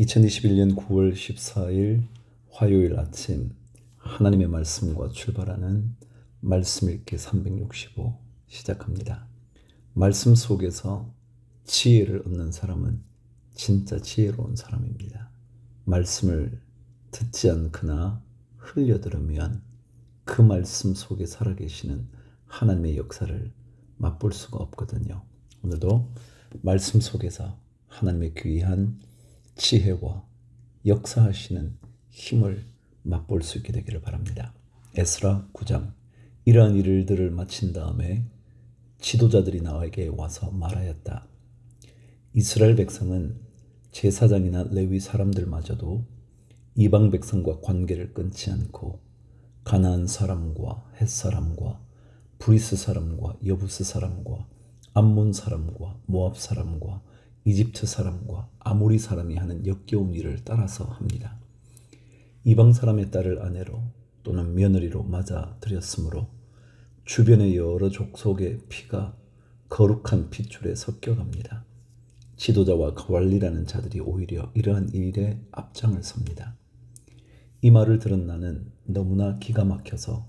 2021년 9월 14일 화요일 아침 하나님의 말씀과 출발하는 말씀 읽기 365 시작합니다. 말씀 속에서 지혜를 얻는 사람은 진짜 지혜로운 사람입니다. 말씀을 듣지 않거나 흘려들으면 그 말씀 속에 살아계시는 하나님의 역사를 맛볼 수가 없거든요. 오늘도 말씀 속에서 하나님의 귀한 지혜와 역사하시는 힘을 맛볼 수 있게 되기를 바랍니다. 에스라 9장. 이러한 일들을 마친 다음에 지도자들이 나에게 와서 말하였다. 이스라엘 백성은 제사장이나 레위 사람들마저도 이방 백성과 관계를 끊지 않고 가나안 사람과 헷 사람과 브리스 사람과 여부스 사람과 암몬 사람과 모압 사람과 이집트 사람과 아모리 사람이 하는 역겨운 일을 따라서 합니다. 이방 사람의 딸을 아내로 또는 며느리로 맞아 들였으므로 주변의 여러 족속의 피가 거룩한 핏줄에 섞여갑니다. 지도자와 관리라는 자들이 오히려 이러한 일에 앞장을 섭니다. 이 말을 들은 나는 너무나 기가 막혀서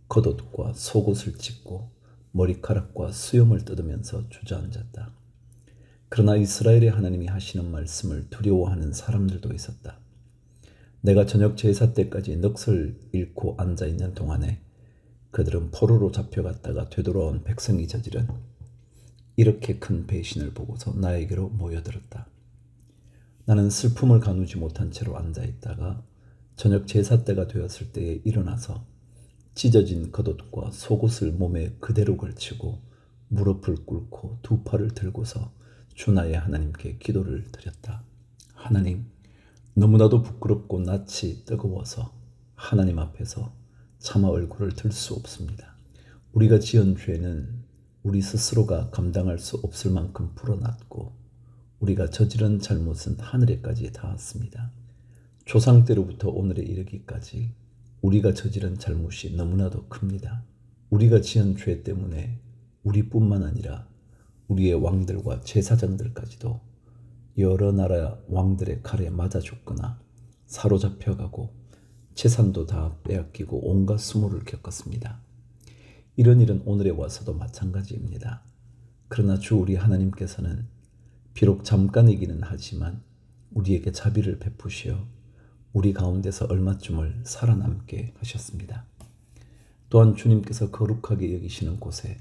겉옷과 속옷을 찢고 머리카락과 수염을 뜯으면서 주저앉았다. 그러나 이스라엘의 하나님이 하시는 말씀을 두려워하는 사람들도 있었다. 내가 저녁 제사 때까지 넋을 잃고 앉아있는 동안에 그들은 포로로 잡혀갔다가 되돌아온 백성이 저지른 이렇게 큰 배신을 보고서 나에게로 모여들었다. 나는 슬픔을 가누지 못한 채로 앉아있다가 저녁 제사 때가 되었을 때에 일어나서 찢어진 겉옷과 속옷을 몸에 그대로 걸치고 무릎을 꿇고 두 팔을 들고서 주 나의 하나님께 기도를 드렸다. 하나님, 너무나도 부끄럽고 낯이 뜨거워서 하나님 앞에서 차마 얼굴을 들 수 없습니다. 우리가 지은 죄는 우리 스스로가 감당할 수 없을 만큼 불어났고 우리가 저지른 잘못은 하늘에까지 닿았습니다. 조상 때로부터 오늘에 이르기까지 우리가 저지른 잘못이 너무나도 큽니다. 우리가 지은 죄 때문에 우리뿐만 아니라 우리의 왕들과 제사장들까지도 여러 나라 왕들의 칼에 맞아 죽거나 사로잡혀가고 재산도 다 빼앗기고 온갖 수모를 겪었습니다. 이런 일은 오늘에 와서도 마찬가지입니다. 그러나 주 우리 하나님께서는 비록 잠깐이기는 하지만 우리에게 자비를 베푸시어 우리 가운데서 얼마쯤을 살아남게 하셨습니다. 또한 주님께서 거룩하게 여기시는 곳에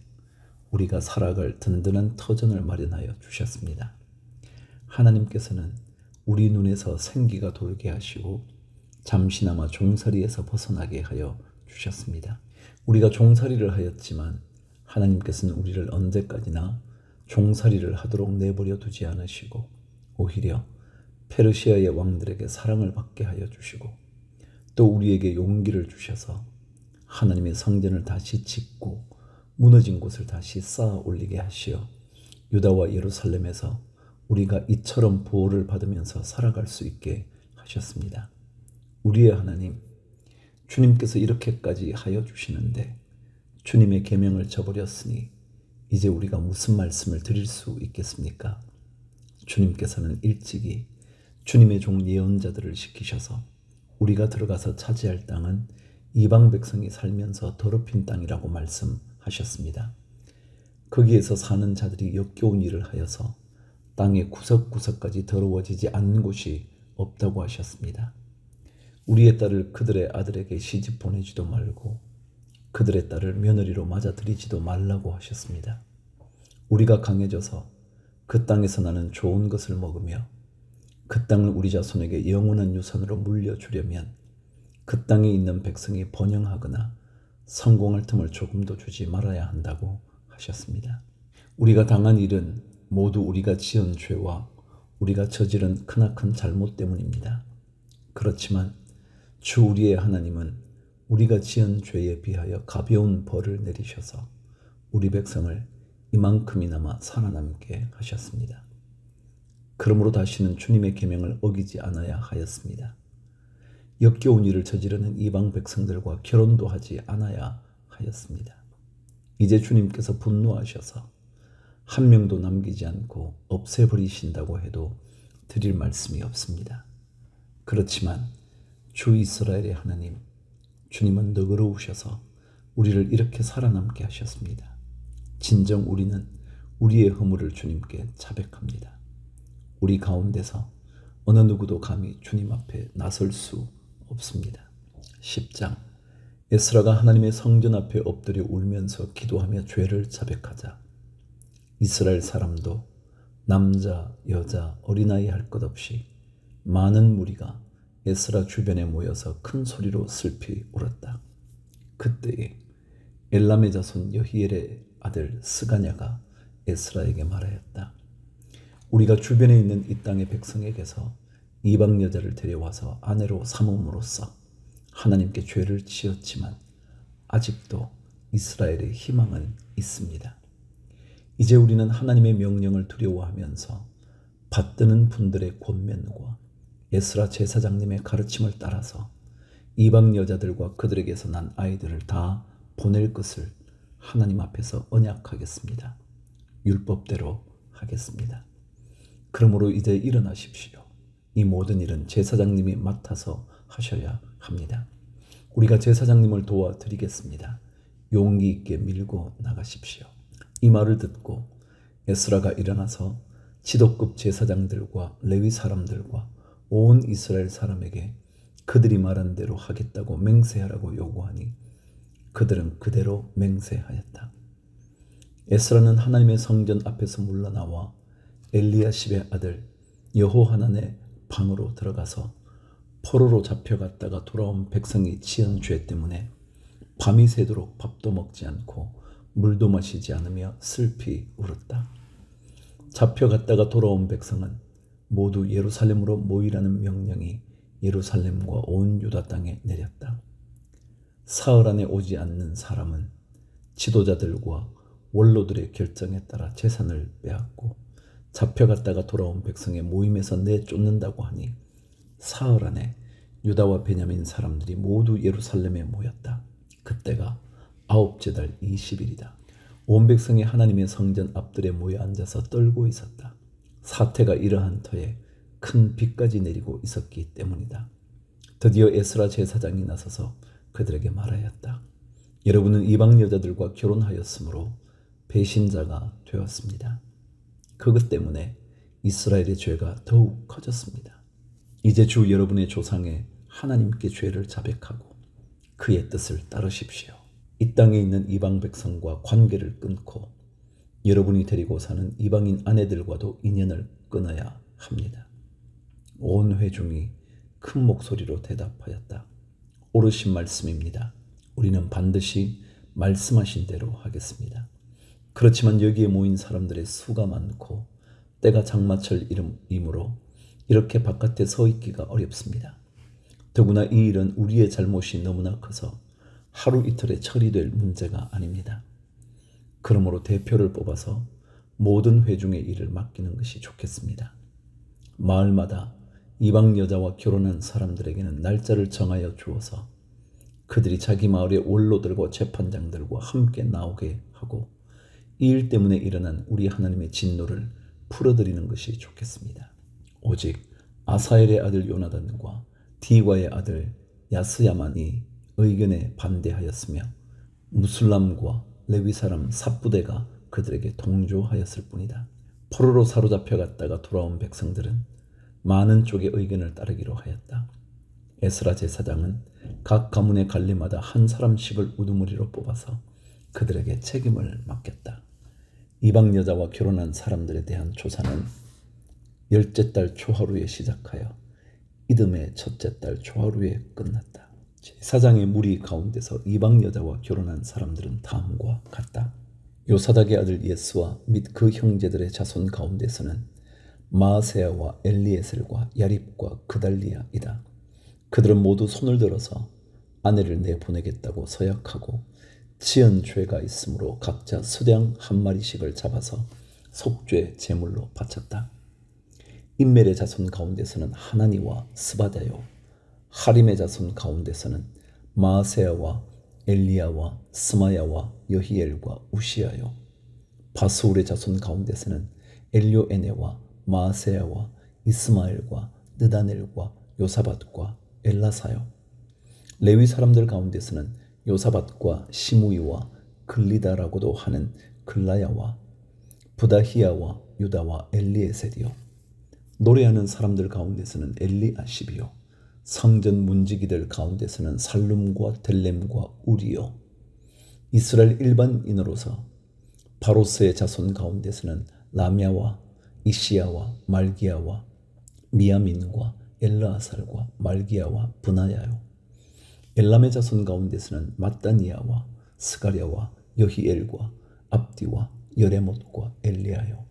우리가 살아갈 든든한 터전을 마련하여 주셨습니다. 하나님께서는 우리 눈에서 생기가 돌게 하시고 잠시나마 종살이에서 벗어나게 하여 주셨습니다. 우리가 종살이를 하였지만 하나님께서는 우리를 언제까지나 종살이를 하도록 내버려 두지 않으시고 오히려 페르시아의 왕들에게 사랑을 받게 하여 주시고 또 우리에게 용기를 주셔서 하나님의 성전을 다시 짓고 무너진 곳을 다시 쌓아 올리게 하시어 유다와 예루살렘에서 우리가 이처럼 보호를 받으면서 살아갈 수 있게 하셨습니다. 우리의 하나님, 주님께서 이렇게까지 하여 주시는데 주님의 계명을 저버렸으니 이제 우리가 무슨 말씀을 드릴 수 있겠습니까? 주님께서는 일찍이 주님의 종 예언자들을 시키셔서 우리가 들어가서 차지할 땅은 이방 백성이 살면서 더럽힌 땅이라고 말씀하셨습니다. 거기에서 사는 자들이 역겨운 일을 하여서 땅의 구석구석까지 더러워지지 않는 곳이 없다고 하셨습니다. 우리의 딸을 그들의 아들에게 시집 보내지도 말고 그들의 딸을 며느리로 맞아들이지도 말라고 하셨습니다. 우리가 강해져서 그 땅에서 나는 좋은 것을 먹으며 그 땅을 우리 자손에게 영원한 유산으로 물려주려면 그 땅에 있는 백성이 번영하거나 성공할 틈을 조금도 주지 말아야 한다고 하셨습니다. 우리가 당한 일은 모두 우리가 지은 죄와 우리가 저지른 크나큰 잘못 때문입니다. 그렇지만 주 우리의 하나님은 우리가 지은 죄에 비하여 가벼운 벌을 내리셔서 우리 백성을 이만큼이나마 살아남게 하셨습니다. 그러므로 다시는 주님의 계명을 어기지 않아야 하였습니다. 역겨운 일을 저지르는 이방 백성들과 결혼도 하지 않아야 하였습니다. 이제 주님께서 분노하셔서 한 명도 남기지 않고 없애버리신다고 해도 드릴 말씀이 없습니다. 그렇지만 주 이스라엘의 하나님, 주님은 너그러우셔서 우리를 이렇게 살아남게 하셨습니다. 진정 우리는 우리의 허물을 주님께 자백합니다. 우리 가운데서 어느 누구도 감히 주님 앞에 나설 수 없습니다. 10장 에스라가 하나님의 성전 앞에 엎드려 울면서 기도하며 죄를 자백하자 이스라엘 사람도 남자, 여자, 어린아이 할 것 없이 많은 무리가 에스라 주변에 모여서 큰 소리로 슬피 울었다. 그때에 엘람의 자손 여히엘의 아들 스가냐가 에스라에게 말하였다. 우리가 주변에 있는 이 땅의 백성에게서 이방 여자를 데려와서 아내로 삼음으로써 하나님께 죄를 지었지만 아직도 이스라엘의 희망은 있습니다. 이제 우리는 하나님의 명령을 두려워하면서 받드는 분들의 권면과 에스라 제사장님의 가르침을 따라서 이방 여자들과 그들에게서 난 아이들을 다 보낼 것을 하나님 앞에서 언약하겠습니다. 율법대로 하겠습니다. 그러므로 이제 일어나십시오. 이 모든 일은 제사장님이 맡아서 하셔야 합니다. 우리가 제사장님을 도와드리겠습니다. 용기 있게 밀고 나가십시오. 이 말을 듣고 에스라가 일어나서 지도급 제사장들과 레위 사람들과 온 이스라엘 사람에게 그들이 말한 대로 하겠다고 맹세하라고 요구하니 그들은 그대로 맹세하였다. 에스라는 하나님의 성전 앞에서 물러나와 엘리야십의 아들 여호하난의 방으로 들어가서 포로로 잡혀갔다가 돌아온 백성이 지은 죄 때문에 밤이 새도록 밥도 먹지 않고 물도 마시지 않으며 슬피 울었다. 잡혀갔다가 돌아온 백성은 모두 예루살렘으로 모이라는 명령이 예루살렘과 온 유다 땅에 내렸다. 사흘 안에 오지 않는 사람은 지도자들과 원로들의 결정에 따라 재산을 빼앗고 잡혀갔다가 돌아온 백성의 모임에서 내쫓는다고 하니 사흘 안에 유다와 베냐민 사람들이 모두 예루살렘에 모였다. 그때가 아홉째 달 20일이다. 온 백성이 하나님의 성전 앞들에 모여 앉아서 떨고 있었다. 사태가 이러한 터에 큰 비까지 내리고 있었기 때문이다. 드디어 에스라 제사장이 나서서 그들에게 말하였다. 여러분은 이방 여자들과 결혼하였으므로 배신자가 되었습니다. 그것 때문에 이스라엘의 죄가 더욱 커졌습니다. 이제 주 여러분의 조상의 하나님께 죄를 자백하고 그의 뜻을 따르십시오. 이 땅에 있는 이방 백성과 관계를 끊고 여러분이 데리고 사는 이방인 아내들과도 인연을 끊어야 합니다. 온 회중이 큰 목소리로 대답하였다. 옳으신 말씀입니다. 우리는 반드시 말씀하신 대로 하겠습니다. 그렇지만 여기에 모인 사람들의 수가 많고 때가 장마철이므로 이렇게 바깥에 서 있기가 어렵습니다. 더구나 이 일은 우리의 잘못이 너무나 커서 하루 이틀에 처리될 문제가 아닙니다. 그러므로 대표를 뽑아서 모든 회중의 일을 맡기는 것이 좋겠습니다. 마을마다 이방 여자와 결혼한 사람들에게는 날짜를 정하여 주어서 그들이 자기 마을의 원로들과 재판장들과 함께 나오게 하고 이 일 때문에 일어난 우리 하나님의 진노를 풀어드리는 것이 좋겠습니다. 오직 아사엘의 아들 요나단과 디과의 아들 야스야만이 의견에 반대하였으며 무술람과 레위 사람 삽부대가 그들에게 동조하였을 뿐이다. 포로로 사로잡혀갔다가 돌아온 백성들은 많은 쪽의 의견을 따르기로 하였다. 에스라 제사장은 각 가문의 관리마다 한 사람씩을 우두머리로 뽑아서 그들에게 책임을 맡겼다. 이방 여자와 결혼한 사람들에 대한 조사는 열째 달 초하루에 시작하여 이듬해 첫째 달 초하루에 끝났다. 제사장의 무리 가운데서 이방 여자와 결혼한 사람들은 다음과 같다. 요사닥의 아들 예스와 및 그 형제들의 자손 가운데서는 마아세야와 엘리에셀과 야립과 그달리아이다. 그들은 모두 손을 들어서 아내를 내보내겠다고 서약하고 지은 죄가 있으므로 각자 수량 한 마리씩을 잡아서 속죄 제물로 바쳤다. 임멜의 자손 가운데서는 하나니와 스바다요, 하림의 자손 가운데서는 마아세야와 엘리야와 스마야와 여히엘과 우시야요, 바스울의 자손 가운데서는 엘료에네와 마아세야와 이스마엘과 느다넬과 요사밧과 엘라사요. 레위 사람들 가운데서는 요사밧과 시므이와 글리다라고도 하는 글라야와 부다히야와 유다와 엘리에셀이요. 노래하는 사람들 가운데서는 엘리아십이요. 성전 문지기들 가운데서는 살룸과 델렘과 우리요. 이스라엘 일반인으로서 바로스의 자손 가운데서는 라мя와 이시야와 말기야와 미야민과 엘르아살과 말기야와 브나야요. 엘람의 자손 가운데서는 mat단이야와 스가랴와 여히엘과 압디와 여레못과 엘리야요.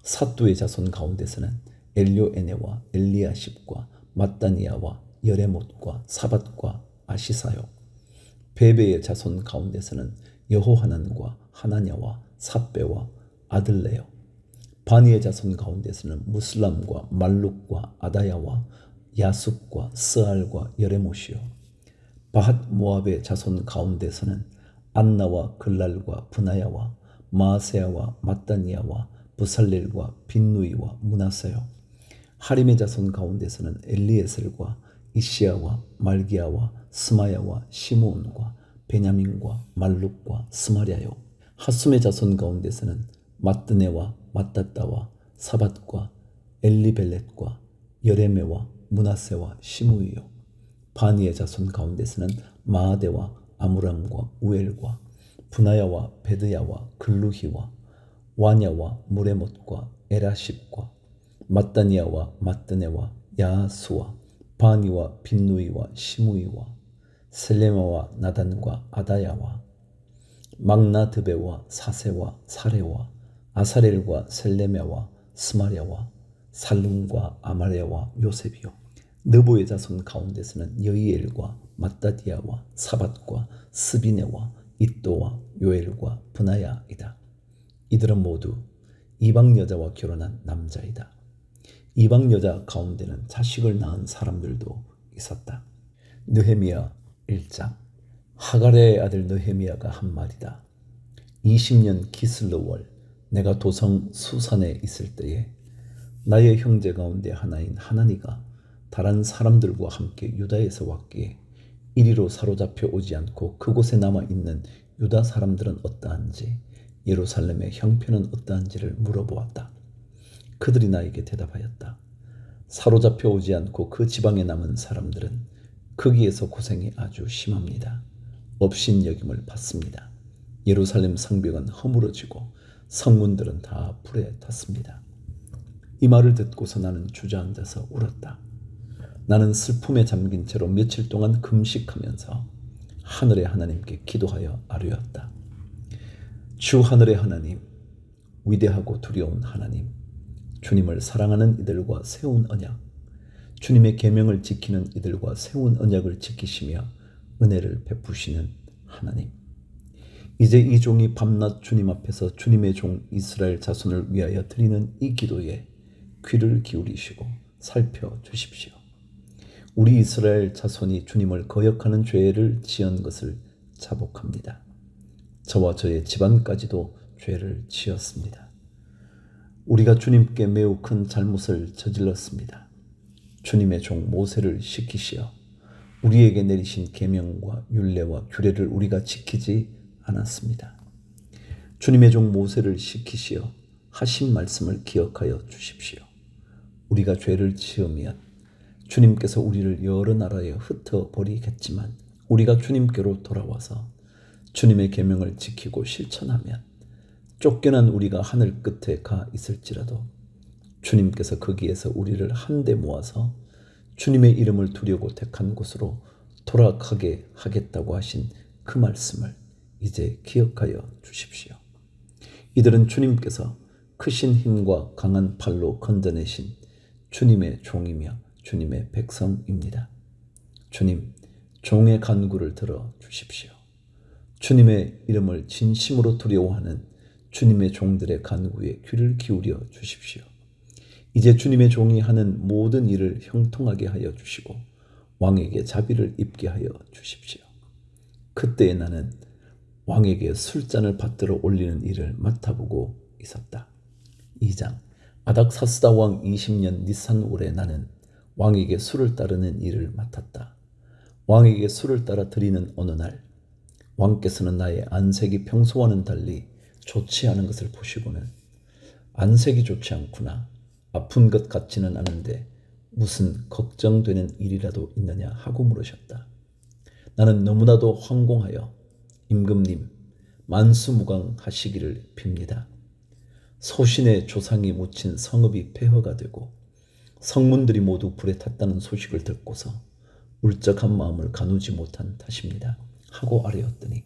삿두의 자손 가운데서는 엘료에네와 엘리아십과 mat단이야와 여레못과 사밧과 아시사요. 베베의 자손 가운데서는 여호하난과 하나냐와 삿베와 아들레요. 바니의 자손 가운데서는 무슬람과 말룩과 아다야와 야숙과 스알과 여레못이요. 바핫 모압의 자손 가운데서는 안나와 글랄과 브나야와 마아세야와 mat단이야와 부살렐과 빈누이와 므낫세요. 하림의 자손 가운데서는 엘리에셀과 이시야와 말기야와 스마야와 시므온과 베냐민과 말룩과 스마랴요. 하숨의 자손 가운데서는 마뜨네와 마따따와 사밧과 엘리벨렛과 여레메와 므낫세와 시므이요. 바니의 자손 가운데서는 마아데와 아므람과 우엘과 분하야와 베드야와 글루히와 와냐와 무레못과 에라십과 mat단이야와 마뜨네와 야수와 바니와 빈누이와 시므이와 셀레마와 나단과 아다야와 막나드베와 사세와 사레와 아사렐과 셀레메와 스마랴와 살룸과 아마레와 요셉이요. 느보의 자손 가운데서는 여이엘과 마따디야와 사밧과 스비네와 이또와 요엘과 브나야이다. 이들은 모두 이방 여자와 결혼한 남자이다. 이방 여자 가운데는 자식을 낳은 사람들도 있었다. 느헤미야 1장. 하갈의 아들 느헤미야가 한 말이다. 20년 기슬르월 내가 도성 수산에 있을 때에 나의 형제 가운데 하나인 하나니가 다른 사람들과 함께 유다에서 왔기에 이리로 사로잡혀 오지 않고 그곳에 남아있는 유다 사람들은 어떠한지 예루살렘의 형편은 어떠한지를 물어보았다. 그들이 나에게 대답하였다. 사로잡혀 오지 않고 그 지방에 남은 사람들은 거기에서 고생이 아주 심합니다. 업신여김을 받습니다. 예루살렘 성벽은 허물어지고 성문들은 다 불에 탔습니다. 이 말을 듣고서 나는 주저앉아서 울었다. 나는 슬픔에 잠긴 채로 며칠 동안 금식하면서 하늘의 하나님께 기도하여 아뢰었다. 주 하늘의 하나님, 위대하고 두려운 하나님, 주님을 사랑하는 이들과 세운 언약, 주님의 계명을 지키는 이들과 세운 언약을 지키시며 은혜를 베푸시는 하나님. 이제 이 종이 밤낮 주님 앞에서 주님의 종 이스라엘 자손을 위하여 드리는 이 기도에 귀를 기울이시고 살펴주십시오. 우리 이스라엘 자손이 주님을 거역하는 죄를 지은 것을 자복합니다. 저와 저의 집안까지도 죄를 지었습니다. 우리가 주님께 매우 큰 잘못을 저질렀습니다. 주님의 종 모세를 시키시어 우리에게 내리신 계명과 율례와 규례를 우리가 지키지 않았습니다. 주님의 종 모세를 시키시어 하신 말씀을 기억하여 주십시오. 우리가 죄를 지으면 주님께서 우리를 여러 나라에 흩어버리겠지만 우리가 주님께로 돌아와서 주님의 계명을 지키고 실천하면 쫓겨난 우리가 하늘 끝에 가 있을지라도 주님께서 거기에서 우리를 한데 모아서 주님의 이름을 두려고 택한 곳으로 돌아가게 하겠다고 하신 그 말씀을 이제 기억하여 주십시오. 이들은 주님께서 크신 힘과 강한 팔로 건져내신 주님의 종이며 주님의 백성입니다. 주님, 종의 간구를 들어 주십시오. 주님의 이름을 진심으로 두려워하는 주님의 종들의 간구에 귀를 기울여 주십시오. 이제 주님의 종이 하는 모든 일을 형통하게 하여 주시고 왕에게 자비를 입게 하여 주십시오. 그때에 나는 왕에게 술잔을 받들어 올리는 일을 맡아보고 있었다. 2장. 아닥사스다 왕 20년 니산월에 나는 왕에게 술을 따르는 일을 맡았다. 왕에게 술을 따라 드리는 어느 날 왕께서는 나의 안색이 평소와는 달리 좋지 않은 것을 보시고는 안색이 좋지 않구나. 아픈 것 같지는 않은데 무슨 걱정되는 일이라도 있느냐 하고 물으셨다. 나는 너무나도 황공하여 임금님 만수무강하시기를 빕니다. 소신의 조상이 묻힌 성읍이 폐허가 되고 성문들이 모두 불에 탔다는 소식을 듣고서 울적한 마음을 가누지 못한 탓입니다. 하고 아뢰었더니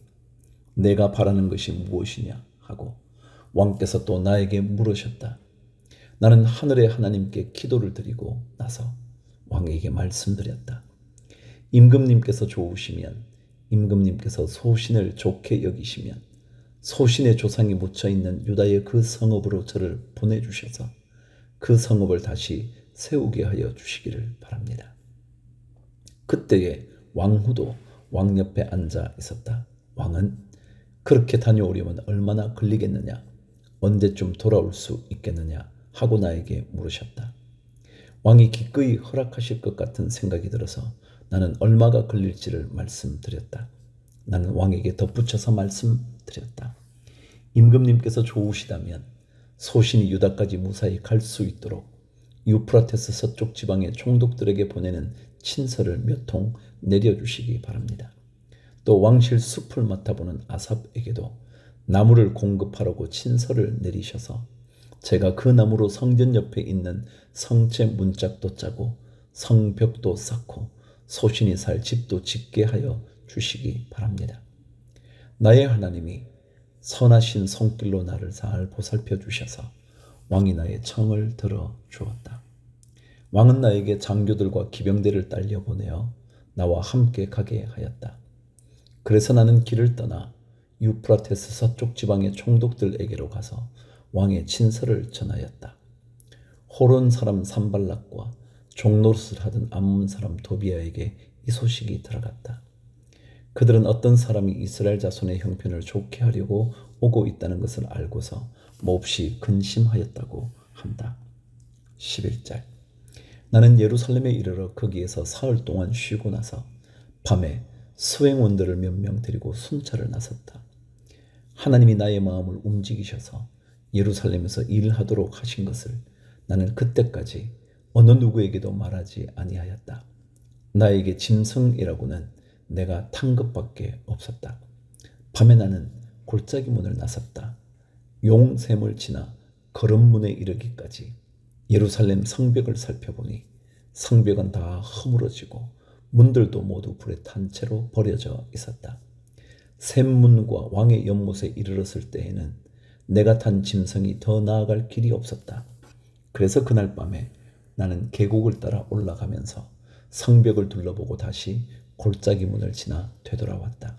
내가 바라는 것이 무엇이냐 하고 왕께서 또 나에게 물으셨다. 나는 하늘의 하나님께 기도를 드리고 나서 왕에게 말씀드렸다. 임금님께서 좋으시면, 임금님께서 소신을 좋게 여기시면 소신의 조상이 묻혀있는 유다의 그 성읍으로 저를 보내주셔서 그 성읍을 다시 세우게 하여 주시기를 바랍니다. 그때에 왕후도 왕 옆에 앉아 있었다. 왕은 그렇게 다녀오려면 얼마나 걸리겠느냐, 언제쯤 돌아올 수 있겠느냐 하고 나에게 물으셨다. 왕이 기꺼이 허락하실 것 같은 생각이 들어서 나는 얼마가 걸릴지를 말씀드렸다. 나는 왕에게 덧붙여서 말씀드렸다. 임금님께서 좋으시다면 소신이 유다까지 무사히 갈 수 있도록 유프라테스 서쪽 지방의 총독들에게 보내는 친서를 몇 통 내려주시기 바랍니다. 또 왕실 숲을 맡아보는 아삽에게도 나무를 공급하라고 친서를 내리셔서 제가 그 나무로 성전 옆에 있는 성체 문짝도 짜고 성벽도 쌓고 소신이 살 집도 짓게 하여 주시기 바랍니다. 나의 하나님이 선하신 손길로 나를 잘 보살펴 주셔서 왕이 나의 청을 들어 주었다. 왕은 나에게 장교들과 기병대를 딸려 보내어 나와 함께 가게 하였다. 그래서 나는 길을 떠나 유프라테스 서쪽 지방의 총독들에게로 가서 왕의 친서를 전하였다. 호론 사람 산발락과 종노릇을 하던 암몬 사람 도비아에게 이 소식이 들어갔다. 그들은 어떤 사람이 이스라엘 자손의 형편을 좋게 하려고 오고 있다는 것을 알고서 몹시 근심하였다고 한다. 11절. 나는 예루살렘에 이르러 거기에서 사흘 동안 쉬고 나서 밤에 수행원들을 몇 명 데리고 순찰을 나섰다. 하나님이 나의 마음을 움직이셔서 예루살렘에서 일하도록 하신 것을 나는 그때까지 어느 누구에게도 말하지 아니하였다. 나에게 짐승이라고는 내가 탄 것밖에 없었다. 밤에 나는 골짜기 문을 나섰다. 용샘을 지나 거름문에 이르기까지 예루살렘 성벽을 살펴보니 성벽은 다 허물어지고 문들도 모두 불에 탄 채로 버려져 있었다. 샘문과 왕의 연못에 이르렀을 때에는 내가 탄 짐승이 더 나아갈 길이 없었다. 그래서 그날 밤에 나는 계곡을 따라 올라가면서 성벽을 둘러보고 다시 골짜기 문을 지나 되돌아왔다.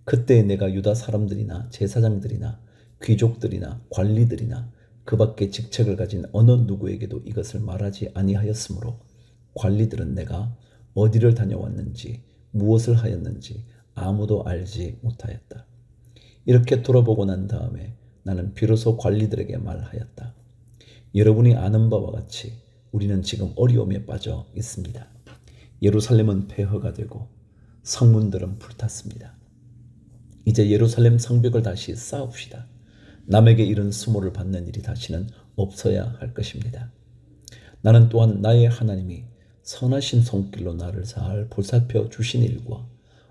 그때 내가 유다 사람들이나 제사장들이나 귀족들이나 관리들이나 그 밖에 직책을 가진 어느 누구에게도 이것을 말하지 아니하였으므로 관리들은 내가 어디를 다녀왔는지 무엇을 하였는지 아무도 알지 못하였다. 이렇게 돌아보고 난 다음에 나는 비로소 관리들에게 말하였다. 여러분이 아는 바와 같이 우리는 지금 어려움에 빠져 있습니다. 예루살렘은 폐허가 되고 성문들은 불탔습니다. 이제 예루살렘 성벽을 다시 쌓읍시다. 남에게 이런 수모를 받는 일이 다시는 없어야 할 것입니다. 나는 또한 나의 하나님이 선하신 손길로 나를 잘 보살펴 주신 일과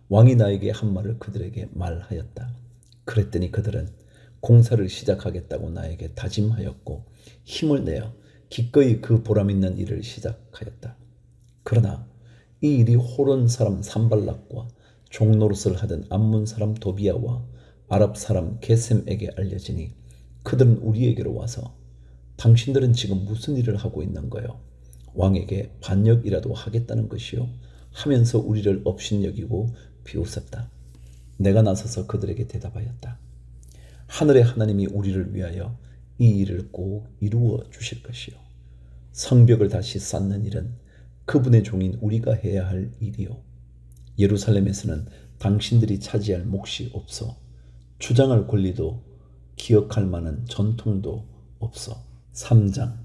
왕이 나에게 한 말을 그들에게 말하였다. 그랬더니 그들은 공사를 시작하겠다고 나에게 다짐하였고 힘을 내어 기꺼이 그 보람있는 일을 시작하였다. 그러나 이 일이 호론 사람 산발락과 종노릇을 하던 암몬 사람 도비아와 아랍 사람 게셈에게 알려지니 그들은 우리에게로 와서 당신들은 지금 무슨 일을 하고 있는 거요? 왕에게 반역이라도 하겠다는 것이요? 하면서 우리를 업신여기고 비웃었다. 내가 나서서 그들에게 대답하였다. 하늘의 하나님이 우리를 위하여 이 일을 꼭 이루어 주실 것이요. 성벽을 다시 쌓는 일은 그분의 종인 우리가 해야 할 일이요. 예루살렘에서는 당신들이 차지할 몫이 없어 주장할 권리도 기억할 만한 전통도 없어. 3장.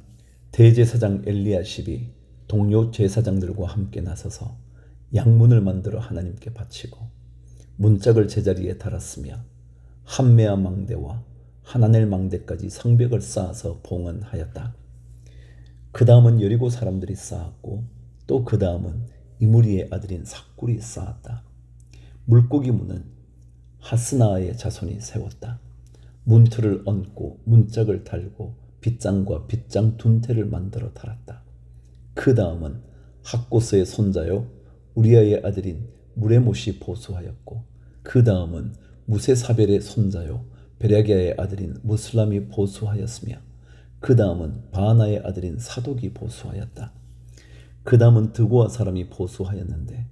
대제사장 엘리야십이 동료 제사장들과 함께 나서서 양문을 만들어 하나님께 바치고 문짝을 제자리에 달았으며 한메아 망대와 하나넬 망대까지 성벽을 쌓아서 봉헌하였다. 그 다음은 여리고 사람들이 쌓았고 또 그 다음은 이무리의 아들인 삭굴이 쌓았다. 물고기 문은 하스나의 자손이 세웠다. 문틀을 얹고 문짝을 달고 빗장과 빗장 둔태를 만들어 달았다. 그 다음은 학고스의 손자요 우리아의 아들인 무레못이 보수하였고 그 다음은 무세사벨의 손자요 베랴기아의 아들인 무슬람이 보수하였으며 그 다음은 바하나의 아들인 사독이 보수하였다. 그 다음은 드고아 사람이 보수하였는데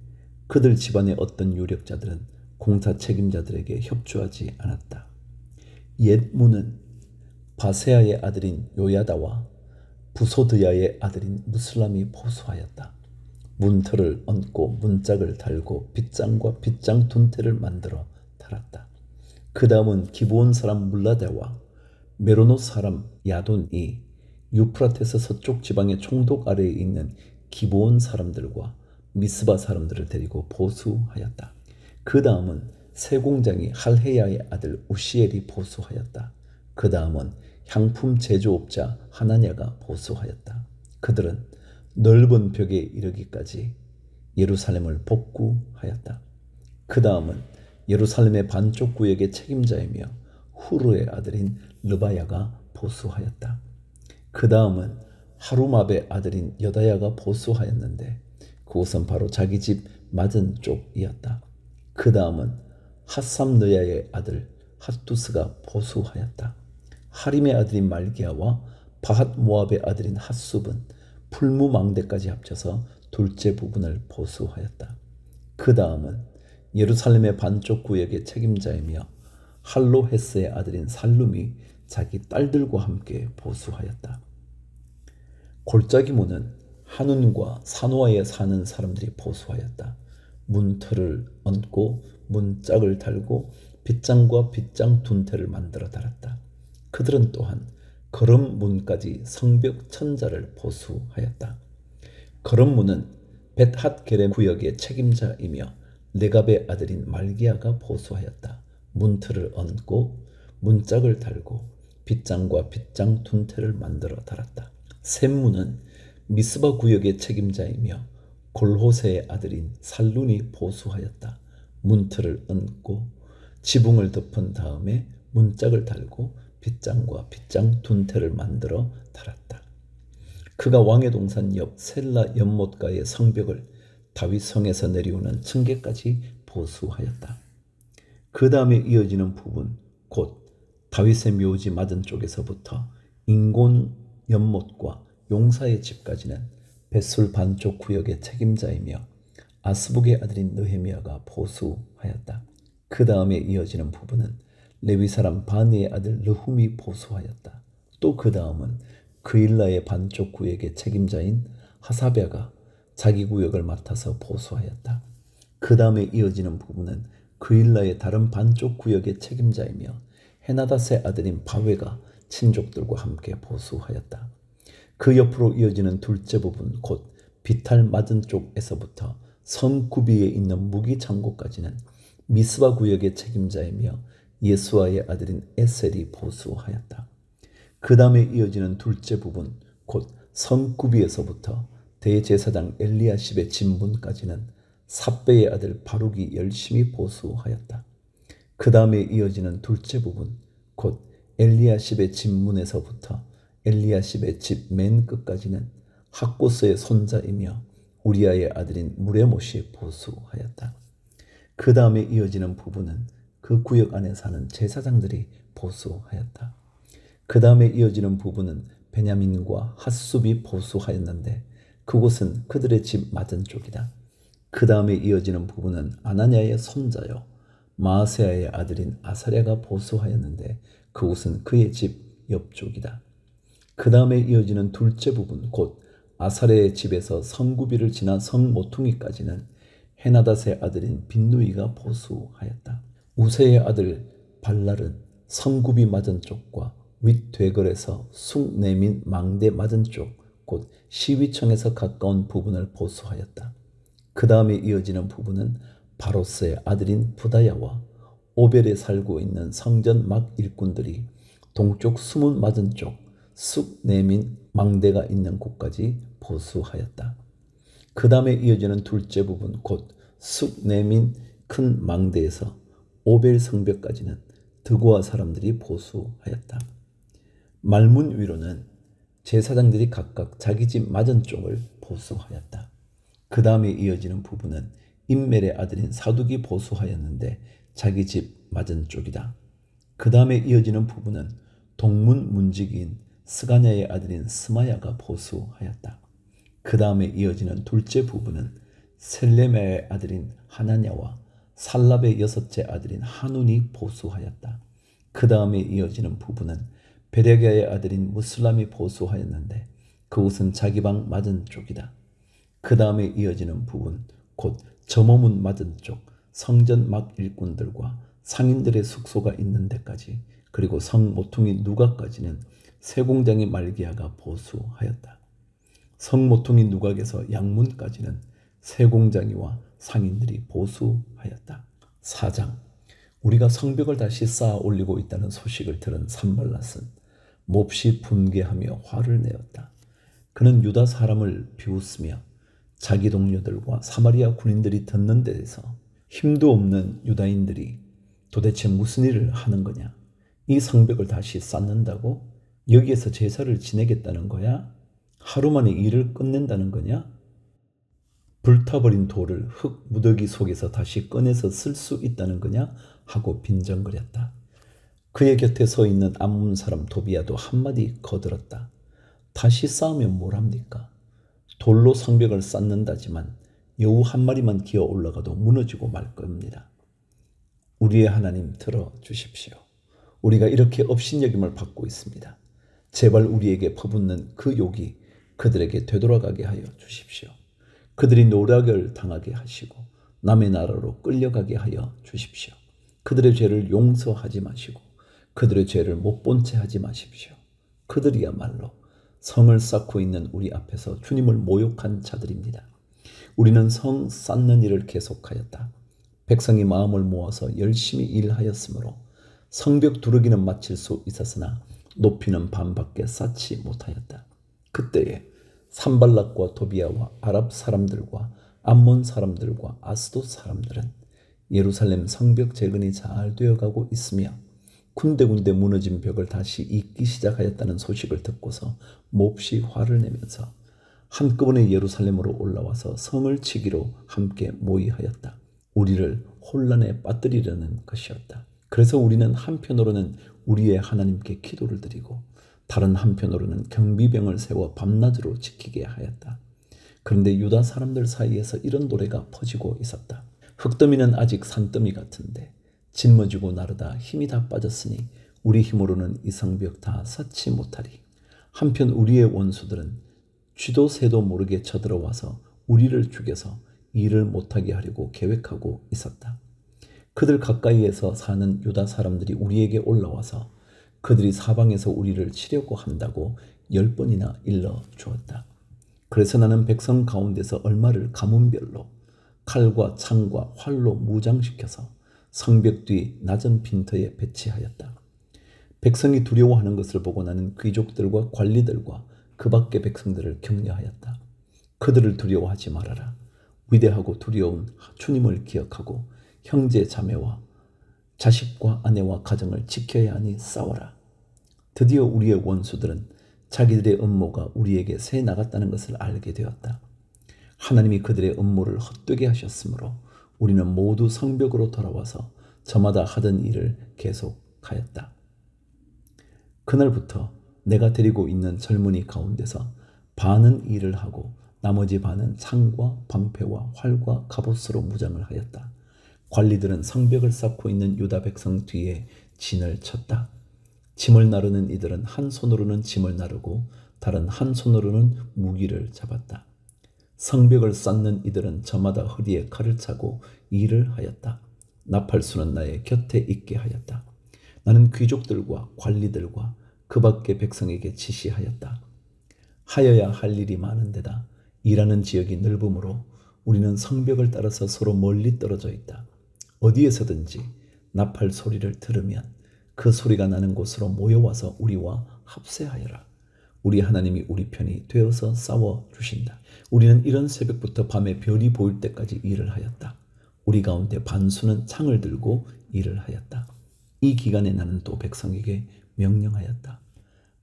그들 집안의 어떤 유력자들은 공사 책임자들에게 협조하지 않았다. 옛 문은 바세아의 아들인 요야다와 부소드야의 아들인 무슬람이 보수하였다. 문틀을 얹고 문짝을 달고 빗장과 빗장 둔태를 만들어 달았다. 그 다음은 기브온 사람 물라데와 메로노 사람 야돈이 유프라테스 서쪽 지방의 총독 아래에 있는 기브온 사람들과 미스바 사람들을 데리고 보수하였다. 그 다음은 세공장이 할헤야의 아들 우시엘이 보수하였다. 그 다음은 향품 제조업자 하나냐가 보수하였다. 그들은 넓은 벽에 이르기까지 예루살렘을 복구하였다. 그 다음은 예루살렘의 반쪽 구역의 책임자이며 후르의 아들인 르바야가 보수하였다. 그 다음은 하루마베 아들인 여다야가 보수하였는데 그곳은 바로 자기 집 맞은 쪽이었다. 그 다음은 핫삼느야의 아들 핫두스가 보수하였다. 하림의 아들인 말기야와 바핫 모압의 아들인 핫숲은 풀무망대까지 합쳐서 둘째 부분을 보수하였다. 그 다음은 예루살렘의 반쪽 구역의 책임자이며 할로헤스의 아들인 살룸이 자기 딸들과 함께 보수하였다. 골짜기 문은 한운과 산호아에 사는 사람들이 보수하였다. 문틀을 얹고 문짝을 달고 빗장과 빗장 둔태를 만들어 달았다. 그들은 또한 거름문까지 성벽 천자를 보수하였다. 거름문은 벳핫게레 구역의 책임자이며 레갑의 아들인 말기야가 보수하였다. 문틀을 얹고 문짝을 달고 빗장과 빗장 둔태를 만들어 달았다. 샘문은 미스바 구역의 책임자이며 골호세의 아들인 살룬이 보수하였다. 문틀을 얹고 지붕을 덮은 다음에 문짝을 달고 빗장과 빗장 둔태를 만들어 달았다. 그가 왕의 동산 옆 셀라 연못가의 성벽을 다윗성에서 내려오는 층계까지 보수하였다. 그 다음에 이어지는 부분 곧 다윗의 묘지 맞은 쪽에서부터 인곤 연못과 용사의 집까지는 벳술 반쪽 구역의 책임자이며 아스북의 아들인 느헤미야가 보수하였다. 그 다음에 이어지는 부분은 레위 사람 바니의 아들 르훔이 보수하였다. 또 그 다음은 그일라의 반쪽 구역의 책임자인 하사베가 자기 구역을 맡아서 보수하였다. 그 다음에 이어지는 부분은 그일라의 다른 반쪽 구역의 책임자이며 헤나닷의 아들인 바웨가 친족들과 함께 보수하였다. 그 옆으로 이어지는 둘째 부분 곧 비탈 맞은 쪽에서부터 성구비에 있는 무기 창고까지는 미스바 구역의 책임자이며 예수아의 아들인 에셀이 보수하였다. 그 다음에 이어지는 둘째 부분 곧 성구비에서부터 대제사장 엘리야십의 진문까지는 삽베의 아들 바룩이 열심히 보수하였다. 그 다음에 이어지는 둘째 부분 곧 엘리야십의 진문에서부터 엘리야십의 집 맨 끝까지는 학고스의 손자이며 우리아의 아들인 무레못이 보수하였다. 그 다음에 이어지는 부분은 그 구역 안에 사는 제사장들이 보수하였다. 그 다음에 이어지는 부분은 베냐민과 핫숲이 보수하였는데 그곳은 그들의 집 맞은 쪽이다. 그 다음에 이어지는 부분은 아나냐의 손자요 마아세아의 아들인 아사랴가 보수하였는데 그곳은 그의 집 옆쪽이다. 그 다음에 이어지는 둘째 부분 곧 아사랴의 집에서 성구비를 지나 성모퉁이까지는 헤나닷의 아들인 빈누이가 보수하였다. 우세의 아들 발랄은 성구비 맞은 쪽과 윗되걸에서 숭 내민 망대 맞은 쪽 곧 시위청에서 가까운 부분을 보수하였다. 그 다음에 이어지는 부분은 바로스의 아들인 부다야와 오벨에 살고 있는 성전 막 일꾼들이 동쪽 수문 맞은쪽 쑥 내민 망대가 있는 곳까지 보수하였다. 그 다음에 이어지는 둘째 부분 곧 쑥 내민 큰 망대에서 오벨 성벽까지는 드고아 사람들이 보수하였다. 말문 위로는 제사장들이 각각 자기 집 맞은쪽을 보수하였다. 그 다음에 이어지는 부분은 임멜의 아들인 사둑이 보수하였는데 자기 집 맞은쪽이다. 그 다음에 이어지는 부분은 동문 문지기인 스가냐의 아들인 스마야가 보수하였다. 그 다음에 이어지는 둘째 부분은 셀레메의 아들인 하나냐와 살랍의 여섯째 아들인 하눈이 보수하였다. 그 다음에 이어지는 부분은 베레가의 아들인 무슬람이 보수하였는데 그곳은 자기 방 맞은쪽이다. 그 다음에 이어지는 부분 곧 점호문 맞은쪽 성전 막 일꾼들과 상인들의 숙소가 있는 데까지 그리고 성 모퉁이 누각까지는 세공장의 말기야가 보수하였다. 성 모퉁이 누각에서 양문까지는 세공장이와 상인들이 보수하였다. 4장 우리가 성벽을 다시 쌓아 올리고 있다는 소식을 들은 산발랏은 몹시 분개하며 화를 내었다. 그는 유다 사람을 비웃으며 자기 동료들과 사마리아 군인들이 듣는 데에서 힘도 없는 유다인들이 도대체 무슨 일을 하는 거냐? 이 성벽을 다시 쌓는다고? 여기에서 제사를 지내겠다는 거야? 하루 만에 일을 끝낸다는 거냐? 불타버린 돌을 흙 무더기 속에서 다시 꺼내서 쓸 수 있다는 거냐? 하고 빈정거렸다. 그의 곁에 서 있는 암몬 사람 도비야도 한마디 거들었다. 다시 쌓으면 뭘 합니까? 돌로 성벽을 쌓는다지만 여우 한 마리만 기어 올라가도 무너지고 말 겁니다. 우리의 하나님 들어주십시오. 우리가 이렇게 업신여김을 받고 있습니다. 제발 우리에게 퍼붓는 그 욕이 그들에게 되돌아가게 하여 주십시오. 그들이 노략을 당하게 하시고 남의 나라로 끌려가게 하여 주십시오. 그들의 죄를 용서하지 마시고 그들의 죄를 못 본 채 하지 마십시오. 그들이야말로 성을 쌓고 있는 우리 앞에서 주님을 모욕한 자들입니다. 우리는 성 쌓는 일을 계속하였다. 백성이 마음을 모아서 열심히 일하였으므로 성벽 두르기는 마칠 수 있었으나 높이는 반밖에 쌓지 못하였다. 그때에 산발락과 도비야와 아랍 사람들과 암몬 사람들과 아스돗 사람들은 예루살렘 성벽 재건이 잘 되어가고 있으며 군데군데 무너진 벽을 다시 잇기 시작하였다는 소식을 듣고서 몹시 화를 내면서 한꺼번에 예루살렘으로 올라와서 성을 치기로 함께 모의하였다. 우리를 혼란에 빠뜨리려는 것이었다. 그래서 우리는 한편으로는 우리의 하나님께 기도를 드리고 다른 한편으로는 경비병을 세워 밤낮으로 지키게 하였다. 그런데 유다 사람들 사이에서 이런 노래가 퍼지고 있었다. 흙더미는 아직 산더미 같은데 짊어지고 나르다 힘이 다 빠졌으니 우리 힘으로는 이 성벽 다 쌓지 못하리. 한편 우리의 원수들은 쥐도 새도 모르게 쳐들어와서 우리를 죽여서 일을 못하게 하려고 계획하고 있었다. 그들 가까이에서 사는 유다 사람들이 우리에게 올라와서 그들이 사방에서 우리를 치려고 한다고 10번이나 일러 주었다. 그래서 나는 백성 가운데서 얼마를 가문별로 칼과 창과 활로 무장시켜서 성벽 뒤 낮은 빈터에 배치하였다. 백성이 두려워하는 것을 보고 나는 귀족들과 관리들과 그 밖의 백성들을 격려하였다. 그들을 두려워하지 말아라. 위대하고 두려운 주님을 기억하고 형제 자매와 자식과 아내와 가정을 지켜야 하니 싸워라. 드디어 우리의 원수들은 자기들의 음모가 우리에게 새 나갔다는 것을 알게 되었다. 하나님이 그들의 음모를 헛되게 하셨으므로 우리는 모두 성벽으로 돌아와서 저마다 하던 일을 계속하였다. 그날부터 내가 데리고 있는 젊은이 가운데서 반은 일을 하고 나머지 반은 창과 방패와 활과 갑옷으로 무장을 하였다. 관리들은 성벽을 쌓고 있는 유다 백성 뒤에 진을 쳤다. 짐을 나르는 이들은 한 손으로는 짐을 나르고 다른 한 손으로는 무기를 잡았다. 성벽을 쌓는 이들은 저마다 허리에 칼을 차고 일을 하였다. 나팔수는 나의 곁에 있게 하였다. 나는 귀족들과 관리들과 그 밖의 백성에게 지시하였다. 하여야 할 일이 많은데다 일하는 지역이 넓으므로 우리는 성벽을 따라서 서로 멀리 떨어져 있다. 어디에서든지 나팔 소리를 들으면 그 소리가 나는 곳으로 모여와서 우리와 합세하여라. 우리 하나님이 우리 편이 되어서 싸워주신다. 우리는 이런 새벽부터 밤에 별이 보일 때까지 일을 하였다. 우리 가운데 반수는 창을 들고 일을 하였다. 이 기간에 나는 또 백성에게 명령하였다.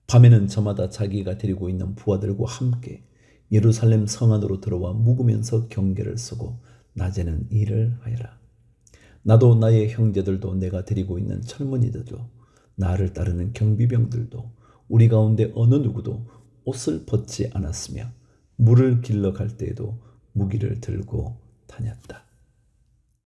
밤에는 저마다 자기가 데리고 있는 부하들과 함께 예루살렘 성 안으로 들어와 묵으면서 경계를 서고 낮에는 일을 하여라. 나도 나의 형제들도 내가 데리고 있는 철문이들도 나를 따르는 경비병들도 우리 가운데 어느 누구도 옷을 벗지 않았으며 물을 길러 갈 때에도 무기를 들고 다녔다.